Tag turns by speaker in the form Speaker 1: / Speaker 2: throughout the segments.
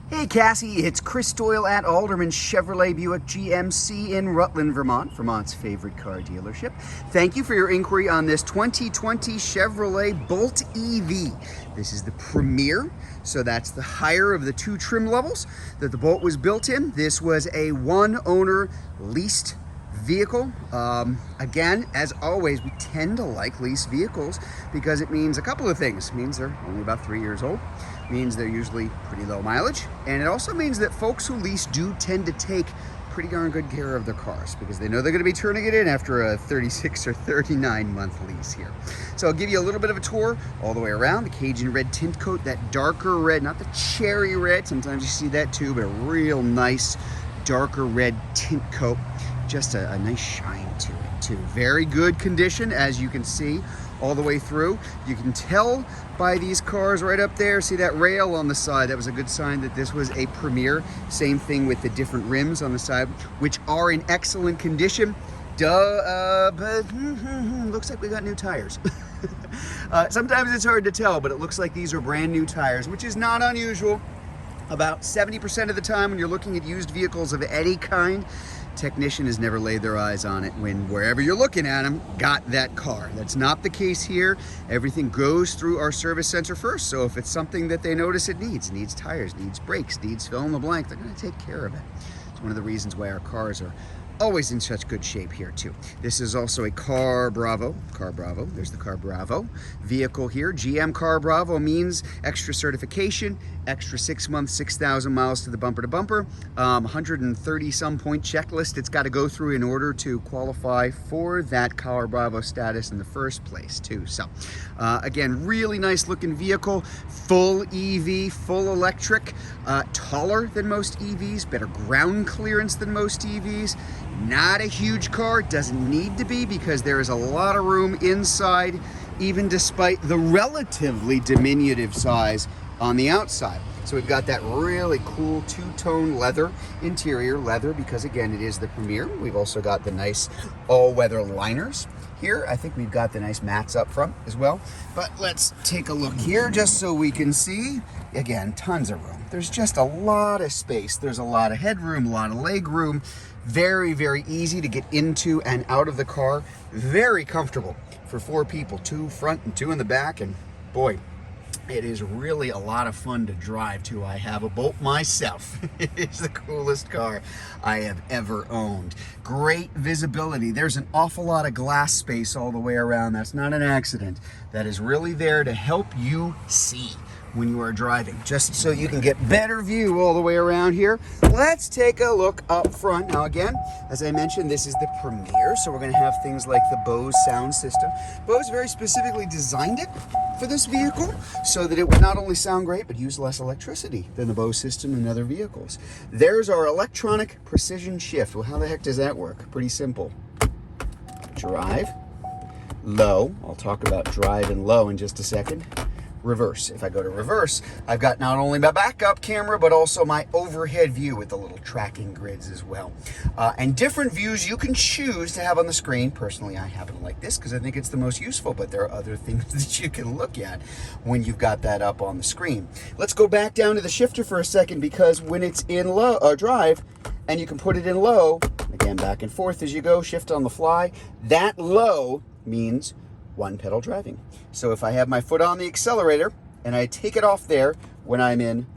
Speaker 1: Hey Cassie, it's Chris Doyle at Alderman Chevrolet Buick GMC in Rutland, Vermont, Vermont's favorite car dealership. Thank you for your inquiry on this 2020 Chevrolet Bolt EV. This is the Premier, so that's the higher of the two trim levels that the Bolt was built in. This was a one-owner leased vehicle. Again, as always, we tend to like lease vehicles because it means a couple of things. It means they're only about 3 years old, means they're usually pretty low mileage, and it also means that folks who lease do tend to take pretty darn good care of their cars because they know they're going to be turning it in after a 36 or 39 month lease here. So I'll give you a little bit of a tour all the way around. The Cajun red tint coat, that darker red, not the cherry red, sometimes you see that too, but a real nice darker red tint coat. Just a nice shine to it too. Very good condition, as you can see all the way through. You can tell by these cars right up there. See that rail on the side? That was a good sign that this was a Premier. Same thing with the different rims on the side, which are in excellent condition. But looks like we got new tires. Sometimes it's hard to tell, but it looks like these are brand new tires, which is not unusual. About 70% of the time when you're looking at used vehicles of any kind, technician has never laid their eyes on it when wherever you're looking at them got that car. That's not the case here. Everything goes through our service center first. So if it's something that they notice it needs tires, needs brakes, needs fill in the blank, they're going to take care of it. It's one of the reasons why our cars are always in such good shape here too. This is also a Car Bravo. There's the Car Bravo vehicle here. GM Car Bravo means extra certification, extra 6 months, 6,000 miles to the bumper to bumper, 130 some point checklist it's got to go through in order to qualify for that Car Bravo status in the first place too. So again, really nice looking vehicle, full EV, full electric, taller than most EVs, better ground clearance than most EVs. Not a huge car, doesn't need to be because there is a lot of room inside, even despite the relatively diminutive size on the outside. So we've got that really cool two-tone leather interior, leather because again it is the Premier. We've also got the nice all-weather liners here. I think we've got the nice mats up front as well. But let's take a look here just so we can see. Again, tons of room. There's just a lot of space. There's a lot of headroom, a lot of leg room. Very, very easy to get into and out of the car. Very comfortable for 4 people, 2 front and 2 in the back. And boy, it is really a lot of fun to drive too. I have a Bolt myself. It is the coolest car I have ever owned. Great visibility. There's an awful lot of glass space all the way around. That's not an accident. That is really there to help you see when you are driving, just so you can get better view all the way around here. Let's take a look up front. Now again, as I mentioned, this is the Premier, so we're gonna have things like the Bose sound system. Bose very specifically designed it for this vehicle so that it would not only sound great, but use less electricity than the Bose system in other vehicles. There's our electronic precision shift. Well, how the heck does that work? Pretty simple. Drive, low. I'll talk about drive and low in just a second. Reverse. If I go to reverse, I've got not only my backup camera, but also my overhead view with the little tracking grids as well. And different views you can choose to have on the screen. Personally, I happen to like this because I think it's the most useful, but there are other things that you can look at when you've got that up on the screen. Let's go back down to the shifter for a second because when it's in low drive and you can put it in low, again, back and forth as you go, shift on the fly, that low means one pedal driving. So if I have my foot on the accelerator and I take it off there when I'm in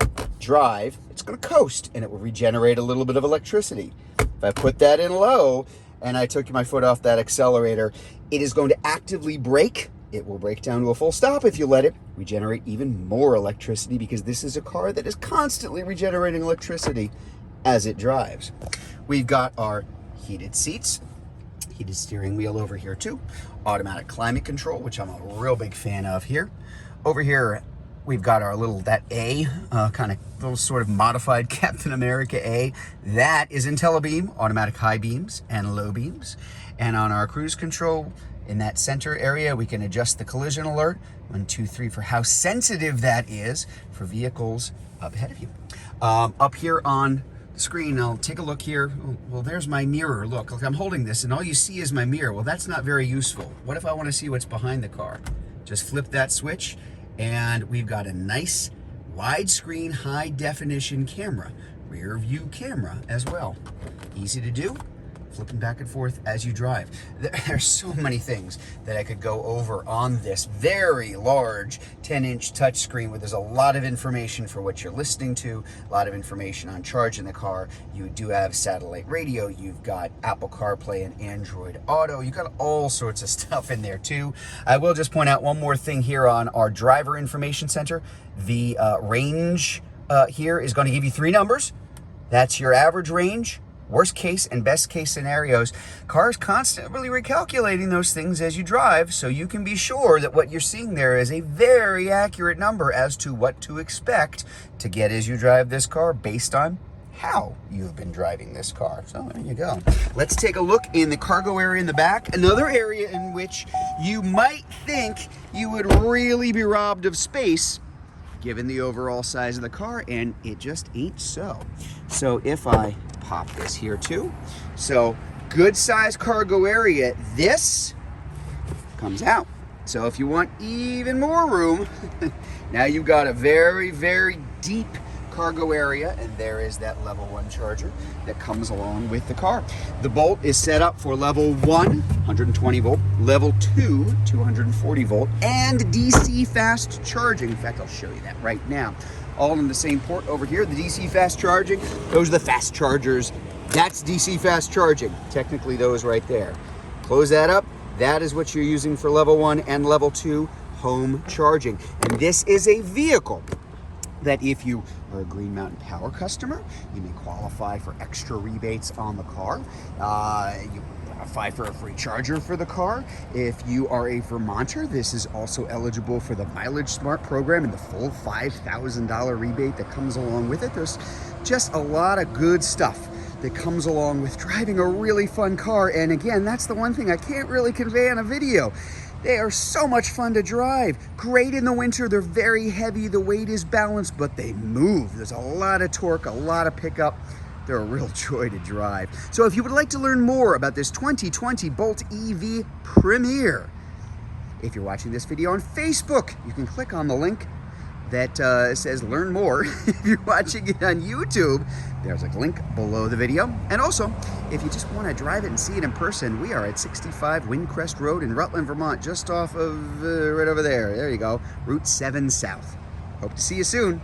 Speaker 1: drive, it's going to coast and it will regenerate a little bit of electricity. If I put that in low and I took my foot off that accelerator, it is going to actively brake. It will break down to a full stop if you let it, regenerate even more electricity because this is a car that is constantly regenerating electricity as it drives. We've got our heated seats, heated steering wheel over here too, automatic climate control, which I'm a real big fan of here. Over here, we've got our that A, kind of little sort of modified Captain America A. That is IntelliBeam, automatic high beams and low beams. And on our cruise control, in that center area, we can adjust the collision alert, 1, 2, 3, for how sensitive that is for vehicles up ahead of you. Up here on screen, I'll take a look here. Well, there's my mirror. Look, I'm holding this and all you see is my mirror. Well, that's not very useful. What if I want to see what's behind the car? Just flip that switch and we've got a nice widescreen high definition camera, rear view camera as well. Easy to do, flipping back and forth as you drive. There's so many things that I could go over on this very large 10-inch touchscreen where there's a lot of information for what you're listening to, a lot of information on charging the car. You do have satellite radio, you've got Apple CarPlay and Android Auto, you've got all sorts of stuff in there too. I will just point out one more thing here on our driver information center. The range here is going to give you 3 numbers. That's your average range, worst case and best case scenarios. Cars constantly recalculating those things as you drive, so you can be sure that what you're seeing there is a very accurate number as to what to expect to get as you drive this car based on how you've been driving this car. So there you go. Let's take a look in the cargo area in the back, another area in which you might think you would really be robbed of space given the overall size of the car, and it just ain't so. So if I pop this here too, so good size cargo area, this comes out. So if you want even more room, now you've got a very, very deep cargo area, and there is that level 1 charger that comes along with the car. The Bolt is set up for level 1, 120 volt, level 2, 240 volt, and DC fast charging. In fact, I'll show you that right now. All in the same port over here, the DC fast charging. Those are the fast chargers. That's DC fast charging. Technically those right there. Close that up. That is what you're using for level 1 and level 2 home charging. And this is a vehicle that if you are a Green Mountain Power customer, you may qualify for extra rebates on the car. You qualify for a free charger for the car. If you are a Vermonter, this is also eligible for the Mileage Smart program and the full $5,000 rebate that comes along with it. There's just a lot of good stuff that comes along with driving a really fun car. And again, that's the one thing I can't really convey on a video. They are so much fun to drive. Great in the winter. They're very heavy. The weight is balanced, but they move. There's a lot of torque, a lot of pickup. They're a real joy to drive. So if you would like to learn more about this 2020 Bolt EV Premier, if you're watching this video on Facebook, you can click on the link that says learn more. If you're watching it on YouTube, there's a link below the video. And also, if you just want to drive it and see it in person, we are at 65 Windcrest Road in Rutland, Vermont, just off of right over there. There you go, Route 7 South. Hope to see you soon.